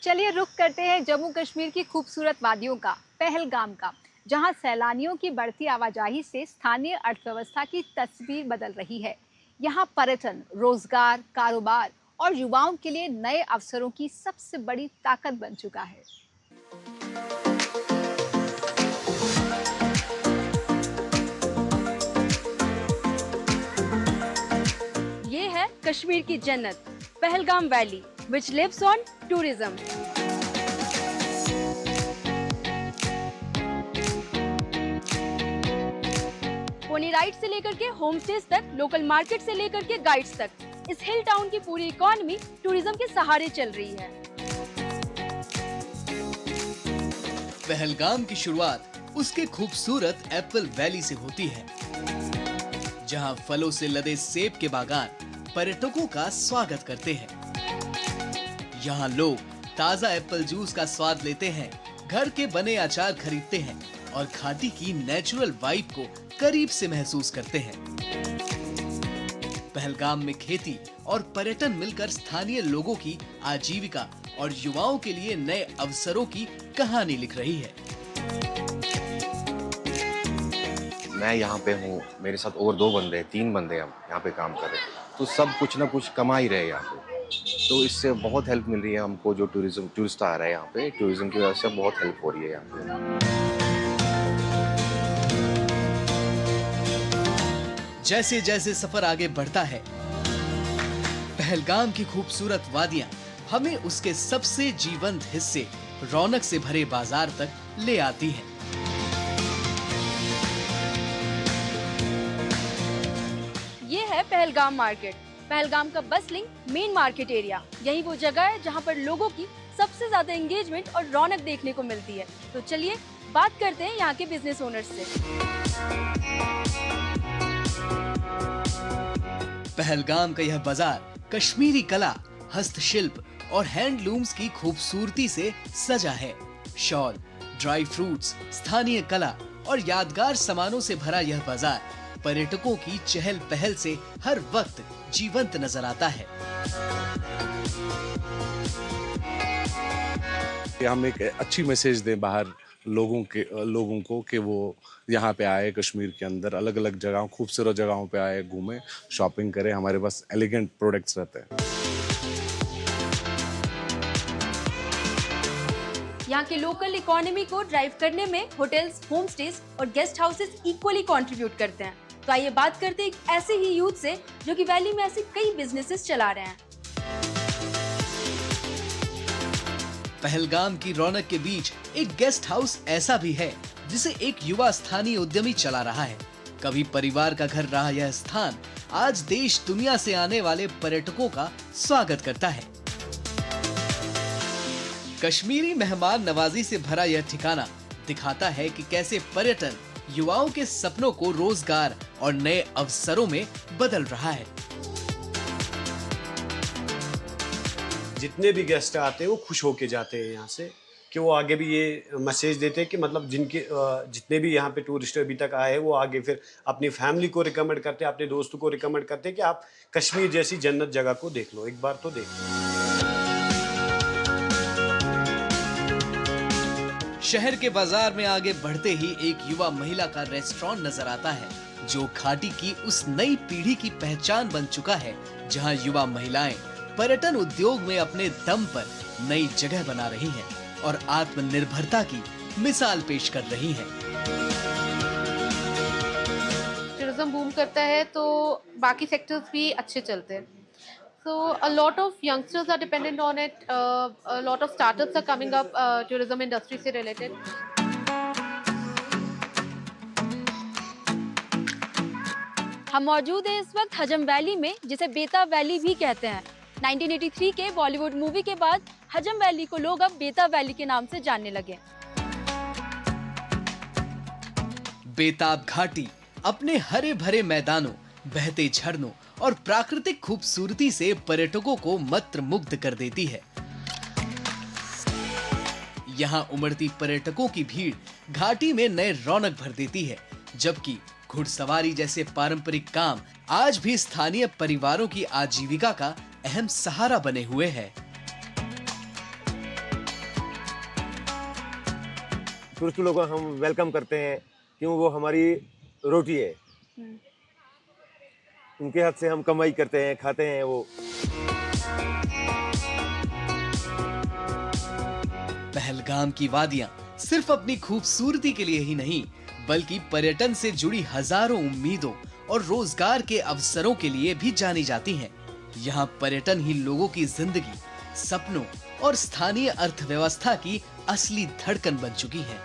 चलिए रुख करते हैं जम्मू कश्मीर की खूबसूरत वादियों का, पहलगाम का, जहां सैलानियों की बढ़ती आवाजाही से स्थानीय अर्थव्यवस्था की तस्वीर बदल रही है। यहां पर्यटन, रोजगार, कारोबार और युवाओं के लिए नए अवसरों की सबसे बड़ी ताकत बन चुका है। ये है कश्मीर की जन्नत, Pahalgam valley, which lives on tourism। Pony ride से लेकर के होम स्टेज तक, लोकल मार्केट से लेकर के गाइड्स तक, इस हिल टाउन की पूरी इकोनॉमी टूरिज्म के सहारे चल रही है। पहलगाम की शुरुआत उसके खूबसूरत एप्पल वैली से होती है, जहां फलों से लदे सेब के बागान पर्यटकों का स्वागत करते हैं। यहाँ लोग ताजा एप्पल जूस का स्वाद लेते हैं, घर के बने अचार खरीदते हैं और घाटी की नेचुरल वाइब को करीब से महसूस करते हैं। पहलगाम में खेती और पर्यटन मिलकर स्थानीय लोगों की आजीविका और युवाओं के लिए नए अवसरों की कहानी लिख रही है। मैं यहाँ पे हूँ, मेरे साथ और 2 बंदे हैं, 3 बंदे हम यहाँ पे काम कर रहे हैं, तो सब कुछ ना कुछ कमा ही रहे हैं यहाँ पे। तो इससे बहुत हेल्प मिल रही है हमको, जो टूरिस्ट आ रहा है यहाँ पे, टूरिज्म की वजह से बहुत हेल्प हो रही है यहाँ पे। जैसे जैसे सफर आगे बढ़ता है, पहलगाम की खूबसूरत वादियां हमें उसके सबसे जीवंत हिस्से, रौनक से भरे बाजार तक ले आती हैं। ये है पहलगाम मार्केट, पहलगाम का बसलिंग मेन मार्केट एरिया। यही वो जगह है जहां पर लोगों की सबसे ज्यादा एंगेजमेंट और रौनक देखने को मिलती है। तो चलिए बात करते हैं यहाँ के बिजनेस ओनर्स से। पहलगाम का यह बाजार कश्मीरी कला, हस्तशिल्प और हैंडलूम्स की खूबसूरती से सजा है। शॉल, ड्राई फ्रूट्स, स्थानीय कला और यादगार सामानों से भरा यह बाजार पर्यटकों की चहल पहल से हर वक्त जीवंत नजर आता है। हम एक अच्छी मैसेज दें बाहर लोगों को कि वो यहाँ पे आए, कश्मीर के अंदर अलग अलग जगहों, खूबसूरत जगहों पे आए, घूमें, शॉपिंग करें। हमारे पास एलिगेंट प्रोडक्ट्स रहते हैं। यहाँ के लोकल इकोनॉमी को ड्राइव करने में होटल्स, होम स्टेज और गेस्ट हाउसेस इक्वली कंट्रीब्यूट करते हैं। तो आइए बात करते हैं एक ऐसे ही यूथ से जो कि वैली में ऐसे कई बिजनेसेस चला रहे हैं। पहलगाम की रौनक के बीच एक गेस्ट हाउस ऐसा भी है जिसे एक युवा स्थानीय उद्यमी चला रहा है। कभी परिवार का घर रहा यह स्थान आज देश दुनिया से आने वाले पर्यटकों का स्वागत करता है। कश्मीरी मेहमान नवाजी से भरा यह ठिकाना दिखाता है कि कैसे पर्यटन युवाओं के सपनों को रोजगार और नए अवसरों में बदल रहा है। जितने भी गेस्ट आते हैं वो खुश होके जाते हैं यहाँ से, कि वो आगे भी ये मैसेज देते हैं कि मतलब जितने भी यहाँ पे टूरिस्ट अभी तक आए हैं वो आगे फिर अपनी फैमिली को रिकमेंड करते हैं, अपने दोस्तों को रिकमेंड करते हैं कि आप कश्मीर जैसी जन्नत जगह को देख लो, एक बार तो देख लो। शहर के बाजार में आगे बढ़ते ही एक युवा महिला का रेस्टोरेंट नजर आता है, जो घाटी की उस नई पीढ़ी की पहचान बन चुका है, जहां युवा महिलाएं पर्यटन उद्योग में अपने दम पर नई जगह बना रही हैं और आत्मनिर्भरता की मिसाल पेश कर रही हैं। टूरिज्म बूम करता है तो बाकी सेक्टर्स भी अच्छे चलते हैं। So a lot of youngsters are dependent on it. A lot of startups are coming up tourism industry से related. हम मौजूद हैं इस वक्त हजम वैली में, जिसे बेताब वैली भी कहते हैं। 1983 के बॉलीवुड मूवी के बाद हजम वैली को लोग अब बेताब वैली के नाम से जानने लगे। बेताब घाटी अपने हरे भरे मैदानों, बहते झरनों और प्राकृतिक खूबसूरती से पर्यटकों को मंत्रमुग्ध कर देती है। यहाँ उमड़ती पर्यटकों की भीड़ घाटी में नए रौनक भर देती है, जबकि घुड़सवारी जैसे पारंपरिक काम आज भी स्थानीय परिवारों की आजीविका का अहम सहारा बने हुए हैं। टूरिस्ट लोगों को हम वेलकम करते हैं, क्यों वो हमारी रोटी है, उनके हाथ से हम कमाई करते हैं, खाते हैं वो। पहलगाम की वादियां सिर्फ अपनी खूबसूरती के लिए ही नहीं, बल्कि पर्यटन से जुड़ी हजारों उम्मीदों और रोजगार के अवसरों के लिए भी जानी जाती हैं। यहाँ पर्यटन ही लोगों की जिंदगी, सपनों और स्थानीय अर्थव्यवस्था की असली धड़कन बन चुकी है।